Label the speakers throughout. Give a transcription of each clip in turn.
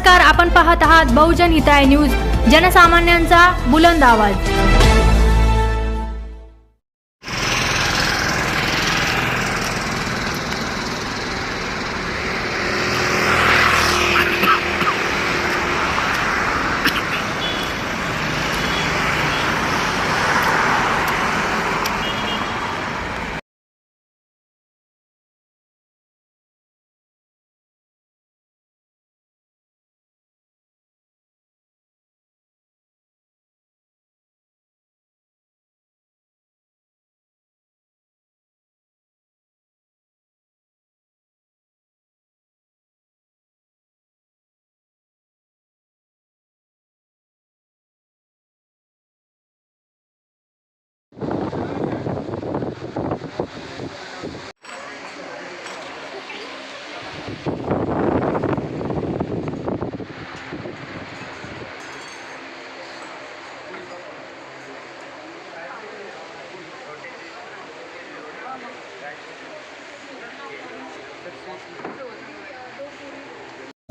Speaker 1: नमस्कार, आपण पाहत आहात बहुजन हिताय न्यूज, जनसामान्यांचा बुलंद आवाज।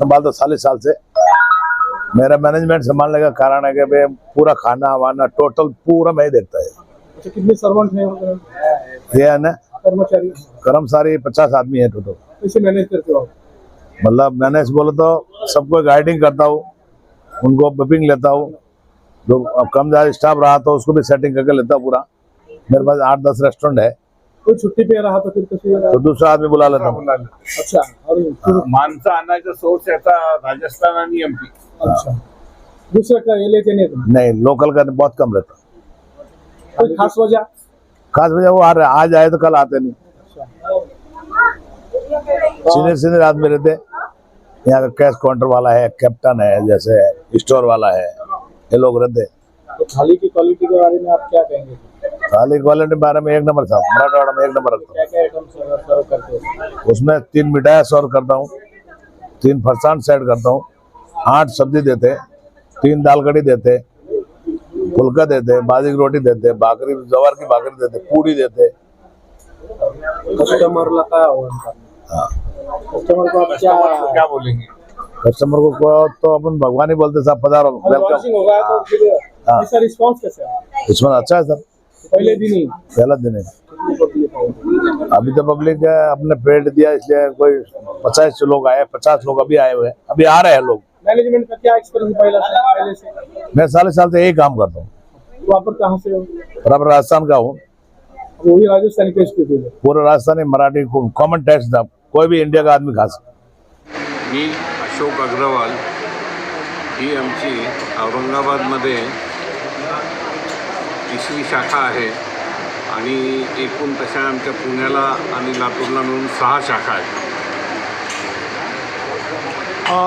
Speaker 2: संभालता 40 साल से। मेरा मैनेजमेंट संभालने का कारण है कि भाई पूरा खाना वाना टोटल पूरा मैं ही देखता है।
Speaker 3: अच्छा, कितने सर्वेंट हैं
Speaker 2: ये है ना कर्मचारी 50 आदमी है टोटल।
Speaker 3: कैसे मैनेज करते हो आप?
Speaker 2: मतलब मैनेज बोले तो सबको गाइडिंग करता हूँ, उनको बुकिंग लेता हूँ, जो कम ज्यादा स्टाफ रहा तो उसको भी सेटिंग करके लेता हूँ पूरा। मेरे पास 8-10 रेस्टोरेंट है,
Speaker 3: कोई छुट्टी पे रहा तो फिर कैसे?
Speaker 2: तो दूसरा आदमी बुला लेता हूँ।
Speaker 3: अच्छा, और
Speaker 4: माणसं आणायचा सोर्स याचा राजस्थान आणि एमपी।
Speaker 3: अच्छा, दूसरा का ये लेते नहीं तुम?
Speaker 2: नहीं, लोकल का बहुत कम लेता।
Speaker 3: कोई खास वजह?
Speaker 2: खास वजह वो आज आए तो कल आते नहीं। सीनियर आदमी रहते, यहाँ का कैश काउंटर वाला है, कैप्टन है, जैसे स्टोर वाला है, ये लोग रहते।
Speaker 3: तो थाली की क्वालिटी के बारे में आप क्या कहेंगे?
Speaker 2: थाली क्वालिटी के बारे में एक नंबर साहब, मराठवाड़ा में एक नंबर रखता
Speaker 3: क्या क्या आइटम सर्व करते हैं?
Speaker 2: हूँ। उसमें 3 मिठाई सर्व करता हूँ, 3 फरसान सेट करता हूँ, 8 सब्जी देते, 3 दाल कड़ी देते, फुल्का देते, बाजरे की रोटी देते, भाकरी जवार की भाकरी देते, पूड़ी देते।
Speaker 3: कस्टमर का
Speaker 2: हाँ,
Speaker 3: कस्टमर को आप
Speaker 4: क्या बोलेंगे?
Speaker 2: कस्टमर को तो अपन भगवान ही बोलते साहब, पधारो, वेलकम।
Speaker 3: लॉन्चिंग होगा तो फिर
Speaker 2: हाँ।
Speaker 3: इसका रिस्पांस कैसे है?
Speaker 2: इसमें अच्छा है सर,
Speaker 3: पहले दिन ही
Speaker 2: पहला दिन है। अभी तो पब्लिक अपने पेट दिया, इसलिए कोई 50 लोग आए, 50 लोग अभी आए हुए हैं, अभी आ रहे हैं लोग।
Speaker 3: मैनेजमेंट का क्या एक्सपीरियंस पहले से?
Speaker 2: मैं साल से यही काम करता हूँ।
Speaker 3: वहाँ पर कहाँ से हो?
Speaker 2: बराबर राजस्थान का हूँ,
Speaker 3: वो भी राजस्थानी टेस्ट के थे।
Speaker 2: पूरा राजस्थानी मराठी कॉमन टेस्ट था, कोई भी इंडिया का आदमी खा सकता।
Speaker 4: मी अशोक अग्रवाल, ही आमची औरंगाबादमध्ये 3री शाखा आहे आणि एकूण तशा आमच्या पुण्याला आणि लातूरला मिळून 6 शाखा आहेत।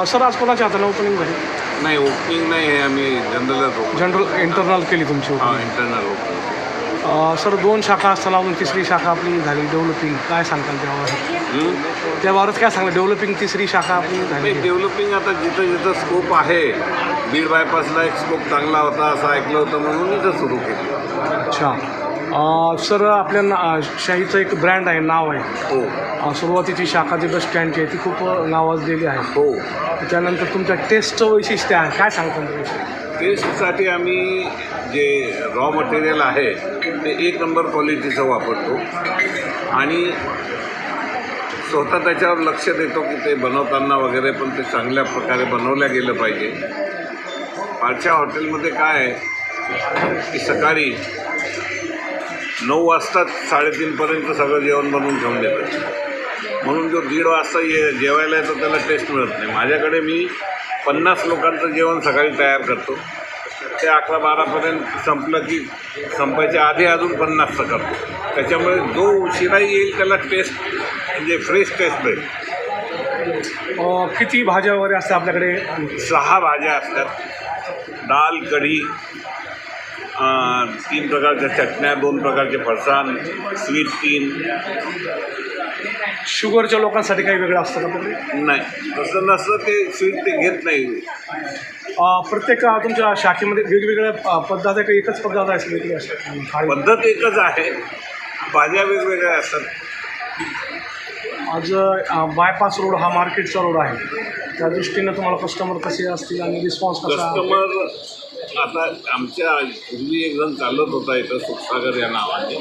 Speaker 3: सर आज कोणाच्या हाताने ओपनिंग झाली?
Speaker 4: नाही, ओपनिंग नाही आहे, आम्ही
Speaker 3: जनरल इंटरनल केली तुमची
Speaker 4: हां इंटरनल ओपनिंग।
Speaker 3: सर 2 शाखा असताना अजून 3री शाखा आपली झाली डेव्हलपिंग, काय सांगताल त्यावर? त्याबाबत काय सांगा, डेव्हलपिंग 3री शाखा आपली झाली?
Speaker 4: डेव्हलपिंग आता जिथं जिथं स्कोप आहे, बीड बायपासला एक स्कोप चांगला होता असं ऐकलं होतं म्हणून इथं सुरू केलं।
Speaker 3: अच्छा, सर आपल्या शाहीचं एक ब्रँड आहे, नाव आहे।
Speaker 4: हो
Speaker 3: सुरुवातीची शाखा जी बस स्टँडची आहे ती खूप नावाजलेली आहे।
Speaker 4: हो,
Speaker 3: त्यानंतर तुमच्या टेस्टचं वैशिष्ट्य आहे, काय सांगता त्याविषयी?
Speaker 4: टेस्टसाठी आम्ही जे रॉ मटेरियल आहे ते 1 नंबर क्वालिटीचं वापरतो आणि स्वतः त्याच्यावर लक्ष देतो की ते बनवताना वगैरे पण ते चांगल्या प्रकारे बनवल्या गेलं पाहिजे। पारच्या हॉटेलमध्ये काय आहे की सकाळी 9 वाजता 3:30पर्यंत सगळं जेवण बनवून ठेवून देतात, म्हणून जो 1:30 वाजता जेवायला येतो त्याला टेस्ट मिळत नाही। माझ्याकडे मी 50 लोकांचं जेवण सकाळी तयार करतो, ते 11-12पर्यंत संपलं की संपायच्या आधी अजून 50चं करतो, त्याच्यामुळे जो उशिरा येईल त्याला टेस्ट म्हणजे फ्रेश टेस्ट मिळेल।
Speaker 3: किती भाज्या वगैरे असतात आपल्याकडे?
Speaker 4: 6 भाज्या असतात, डाळ, कढी, 3 प्रकारच्या चटण्या, 2 प्रकारचे फरसाण, स्वीट 3।
Speaker 3: शुगरच्या लोकांसाठी काही वेगळं असतं का आपल्याकडे?
Speaker 4: नाही, तसं नसतं, ते स्वीट ते घेत नाही।
Speaker 3: प्रत्येक तुमच्या शाखेमध्ये वेगवेगळ्या पद्धत आहे का एकच पद्धत आहे वेगळी असतात?
Speaker 4: पद्धत एकच आहे, भाज्या वेगवेगळ्या असतात।
Speaker 3: आज बायपास रोड हा मार्केटचा रोड आहे, त्या दृष्टीनं तुम्हाला कस्टमर कसे असतील आणि रिस्पॉन्स कसा?
Speaker 4: कस्टमर आता आमच्या पूर्वी एक जण चालत होता इथं सुखसागर या नावाने,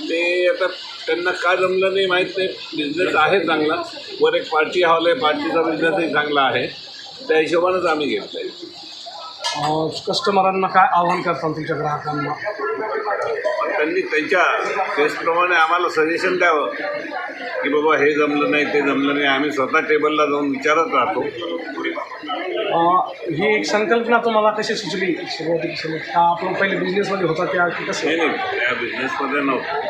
Speaker 4: ते आता त्यांना का जमलं नाही माहीत नाही. बिझनेस आहे चांगला, वर एक पार्टी हॉल आहे, पार्टीचा बिझनेसही चांगला आहे, त्या हिशोबानंच आम्ही घेतलं आहे.
Speaker 3: कस्टमरांना काय आव्हान करतात तुमच्या ग्राहकांना?
Speaker 4: त्यांनी त्यांच्या टेस्टप्रमाणे आम्हाला सजेशन द्यावं की बाबा हे जमलं नाही, ते जमलं नाही. आम्ही स्वतः टेबलला जाऊन विचारत राहतो.
Speaker 3: ही एक संकल्पना तुम्हाला कशी सुचली सुरुवातीला? का आपण पहिले बिझनेसमध्ये होता त्या की कसं?
Speaker 4: नाही, त्या बिझनेसमध्ये नव्हतं.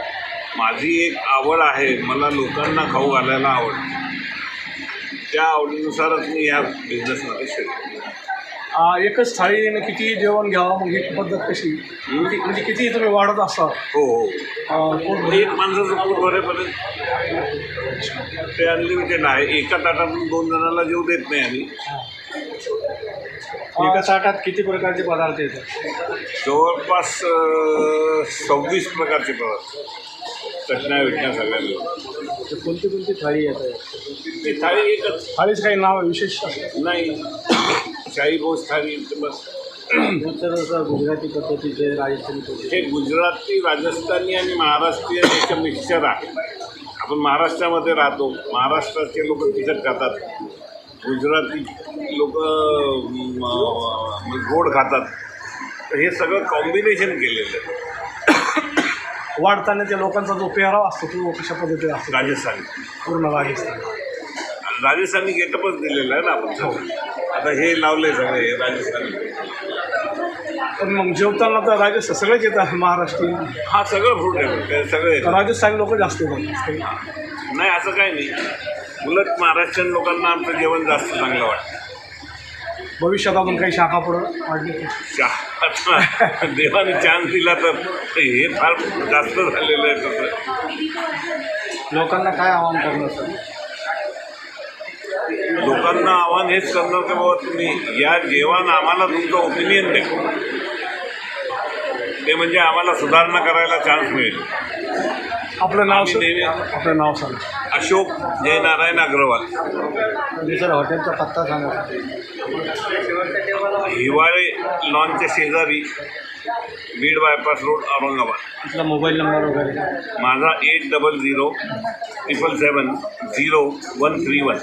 Speaker 4: माझी एक आवड आहे, मला लोकांना खाऊ घालायला आवडतं. त्या आवडीनुसारच मी या बिझनेसमध्ये शिकलो.
Speaker 3: एकच थाळीने किती जेवण घ्यावं, मग ही पद्धत कशी? म्हणजे किती तुम्ही वाढत असाल?
Speaker 4: हो हो, एक माणसाचं पोट भरेपर्यंत ते अनलिमिटेड आहे. एका ताटातून 2 जणांना जेवू देत नाही आम्ही.
Speaker 3: एका ताटात किती प्रकारचे पदार्थ येतात?
Speaker 4: जवळपास 26 प्रकारचे पदार्थ, चटण्या विटण्या सगळ्या मिळून.
Speaker 3: कोणती कोणती थाळी येतात?
Speaker 4: ती थाळी एकच,
Speaker 3: थाळीचं काही नाव आहे विशेष?
Speaker 4: नाही, शाही भोज थाळी बस.
Speaker 3: गुजराती पद्धतीचे, राजस्थानी पद्धती,
Speaker 4: हे गुजराती, राजस्थानी आणि महाराष्ट्रीयन याचं मिक्सचर आहे. आपण महाराष्ट्रामध्ये राहतो, महाराष्ट्राचे लोक तिखट खातात, गुजराती लोक गोड खातात. तर हे सगळं कॉम्बिनेशन केलेलं आहे.
Speaker 3: वाढताना त्या लोकांचा जो पेहराव असतो तो कशा पद्धतीने असतो?
Speaker 4: राजस्थानी,
Speaker 3: पूर्ण
Speaker 4: राजस्थानी गेटअपच दिलेलं आहे ना आपण सगळं. आता हे लावले सगळे हे राजस्थानी.
Speaker 3: पण मग जेवताना तर राजस्थान सगळेच येतात, महाराष्ट्रीयन.
Speaker 4: हा सगळं फ्रूट आहे, ते सगळे.
Speaker 3: राजस्थानी लोक जास्त येतात.
Speaker 4: नाही असं काही नाही, उलट महाराष्ट्रीयन लोकांना आमचं जेवण जास्त चांगलं वाटतं.
Speaker 3: भविष्यात अजून काही शाखा पुढं वाढली?
Speaker 4: आता देवाने चान्स दिला तर हे फार जास्त झालेलं आहे. तसं
Speaker 3: लोकांना काय आव्हान करणार सर?
Speaker 4: लोकांना आव्हान हेच करणार की बाबा तुम्ही या जेवण आम्हाला तुमचं ओपिनियन द्या, ते म्हणजे आम्हाला सुधारणा करायला चान्स मिळेल.
Speaker 3: आपलं नाव
Speaker 4: आम्ही
Speaker 3: सर?
Speaker 4: नेहमी
Speaker 3: आपलं नाव सांगा.
Speaker 4: अशोक जयनारायण अग्रवाल.
Speaker 3: म्हणजे सर हॉटेलचा पत्ता सांगा.
Speaker 4: हिवाळे लॉनच्या शेजारी, बीड बायपास रोड, औरंगाबाद.
Speaker 3: आपला मोबाईल नंबर वगैरे?
Speaker 4: माझा 8007770131.